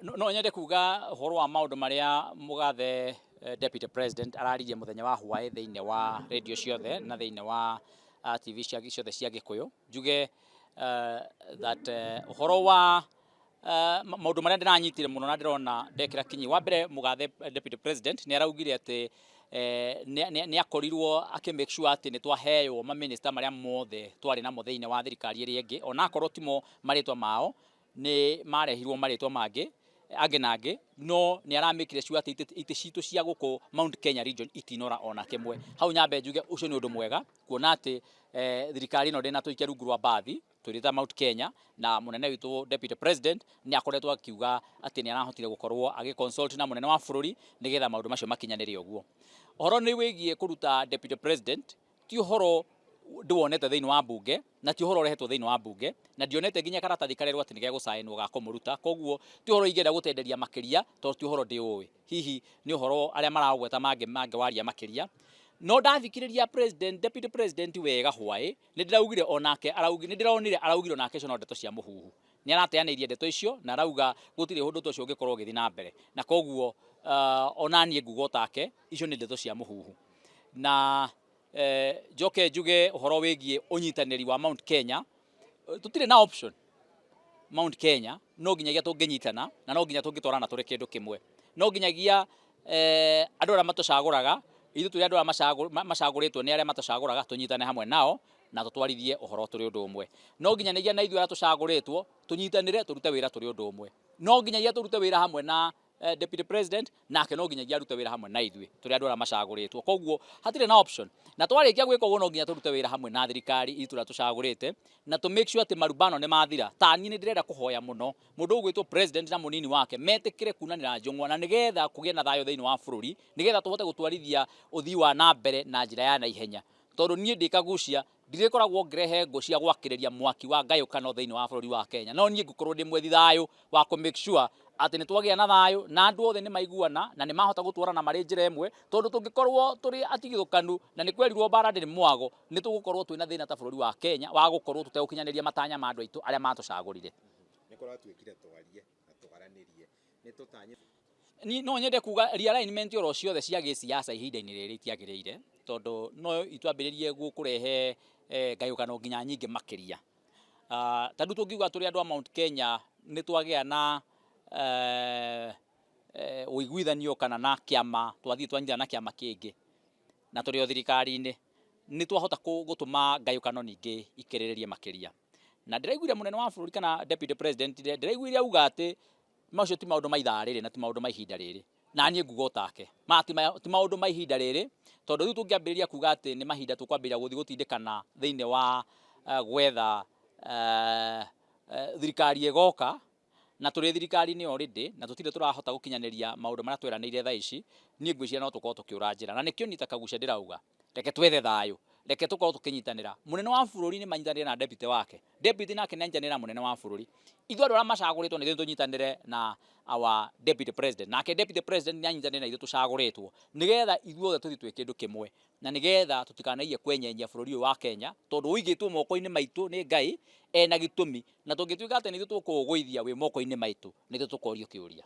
no nyende kuga horo wa maundu maria mugathe Deputy President araririe muthenya wa hwae thiine wa radio ciothe na thiine wa TV ciothe cia Gikuyu njuge that horo wa maundu maria ndiranyitire muno na ndirona ndekira kinyi wa mbere mugathe Deputy President ni araugire ati ni akorirwo make sure ati ni twaheo ma minister maria mothe twari na mutheine wa thirikari iri ingi ona akorwo timo maritwa mao ni marehirwo maritwa mangi ange no ni aramikire sure ati ite citu cia guku Mount Kenya region itinora ona kimwe hau nyambe njuge ucio ni undu mwega kuona ati thirikari no ndina tuikia rungu rwa bathi turita Mount Kenya na munene witu Deputy President ni akoretwo akiuga ati ni arahotire gukorwo agi consult na munene wa bururi nigetha maundu macio makinyanire uguo horo ni wigie kuruta Deputy President ti horo ndwonete thiini wa bunge na ti horo rehetwo thiini wa bunge na ndionete nginya karatathi karerwo ati nige gusainwo ga kumuruta koguo ti horo ingenda gutenderia makiria to ti horo ndiui hihi ni horo aria maragweta mange waria makiria no ndathikiriria Deputy President wega hwae ni ndiraugire onake araugi ni ndironire araugire onake no ndeto cia muhuhu ni arateanirie ndeto icio na arauga gutire hundu to cio ngikorwo githi na mbere na koguo onanie ngugo take icio ni ndeto cia muhuhu na joke njuge horo wigie unyitaniri wa Mount Kenya tutire na option Mount Kenya no nginyagia tunginyitana na no nginya tungitwarana turi kindu kimwe no nginyagia andu aria matucaguraga ithu turi andu macaguritwo ni aria matucaguraga tunyitane hamwe nao na tutwarithie uhoro turi undu umwe no nginyagia na ithu aria tucaguritwo tunyitanire turute wira turi undu umwe no nginyagia turute wira hamwe na Deputy President nake no nginyagia arute wira hamwe na ithuĩ turi andu aria macaguritwo koguo hatire na option na twarikia gwika uguo no nginya turute wira hamwe na thirikari itu ra tucagurite na to make sure ati marubano ni mathira ta ni ndirenda kuhoya muno mundu ugwitwo president na munini wake metikire kunanira njungwa na nigetha kugie na thayo thiini wa bururi nigetha tuhote gutwarithia uthii wa na mbere na njira ya naihenya tondu nie ndikagucia ndirikoragwo ngirehe ngo cia gwakiriria mwaki wa ngayukano thiini wa bururi wa Kenya no nie ngukorwo ndi mwethi thayo wa ku make sure ati ni twagia na thayo na andu othe ni maiguana na ni mahota gutwarana mari njira imwe tondu tungikorwo turi atigithukanu na ni kwerirwo bara ndi mwago ni tugukorwo twina thina ta bururi wa Kenya wa gukorwo tutegukinyaniria matanya ma andu aitu aria matucagurire nikorwo twikire twarie na tugaranirie ni tutanye ni no nyende kuga realignment oro ciothe cia giciaca ihinda-ini riri itiagirire tondu no itwambiririe gukurehe ngayukano nginya nyingi makiria tandu tungiuga turi andu a Mount Kenya ni twagia na uiguithanio kana na kiama twathii twanyita na kiama kingi na turi o thirikari-ini ni twahota gutuma ngayukano ningi ikirirerie makiria na ndiraiguire munene wa bururi kana Deputy President ndiraiguire auga ati macio ti maundu maithaa riri na ti maundu maihinda riri na nie ngugo take ti maundu maihinda riri tondu riu tungiambiriria kuga ati ni mahinda tukwambiria guthi gutindikana thiini wa gwetha thirikari egoka na turi thirikari ni already na tutire turahota gukinyaniria maundu maria tweranire thaa ici nie ngwiciria no tukorwo tukiura njira na nikio nitakagucia ndirauga reke twethe thayo reke tukorwo tukinyitanira munene wa bururi ni manyitanire na deputy wake deputy nake nenjanira munene wa bururi ithu andu aria macaguritwo ni tunyitanire na our Deputy President nake Deputy President ni anyitanire na ithu tucaguritwo nigetha ithu othe tuthi twi kindu kimwe na nigetha tutikanaie kwenyenyia bururi wa Kenya tondu uigitwo moko-ini maitu ni Ngai na gitumi na tungituika ati ni ithu tukuguithia wi moko-ini maitu ni ithu tukorio kiuria